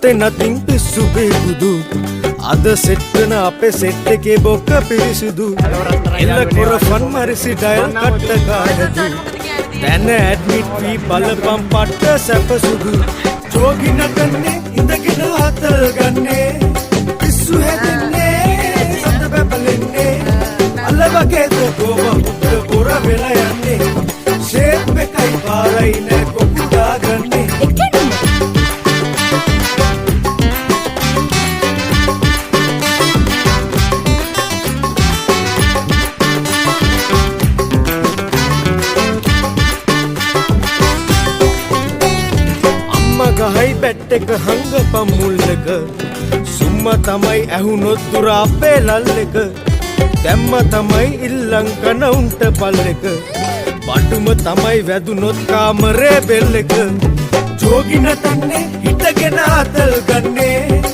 Nothing, nothing පිස්සු බේබුදු අද set වෙන අපේ සෙට් එකේ බොක්ක පිරිසිදු එල්ල කොර ෆන් මරිසි ඩයල් කට්ට ගානදු දැන ඇඩ්මිට් වී බලපම් පට්ට සැපසුදු ජෝගි නටන්නේ ඉඳගෙන හතල් ගන්නේ පිස්සු හැදෙන්නේ සඳ බබලන්නේ අල්ල වගේද ගෝව පුත්‍ර පොර වෙලා යන්නේ ෂේප් එකයි පාරයි නෑ කොකුඩා ගන්නේ ගහයි බැට් එක හංගපම් මුල්ලක සුම්ම තමයි ඇහුනොත් දුර අපේ ලල්ලක දැම්ම තමයි ඉල්ලං කන උන්ට පල්ලක බඩුම තමයි වැදුනොත් කාමරේ බෙල්ලක ජෝගි නටන්නේ හිටගෙන අතල් ගන්නේ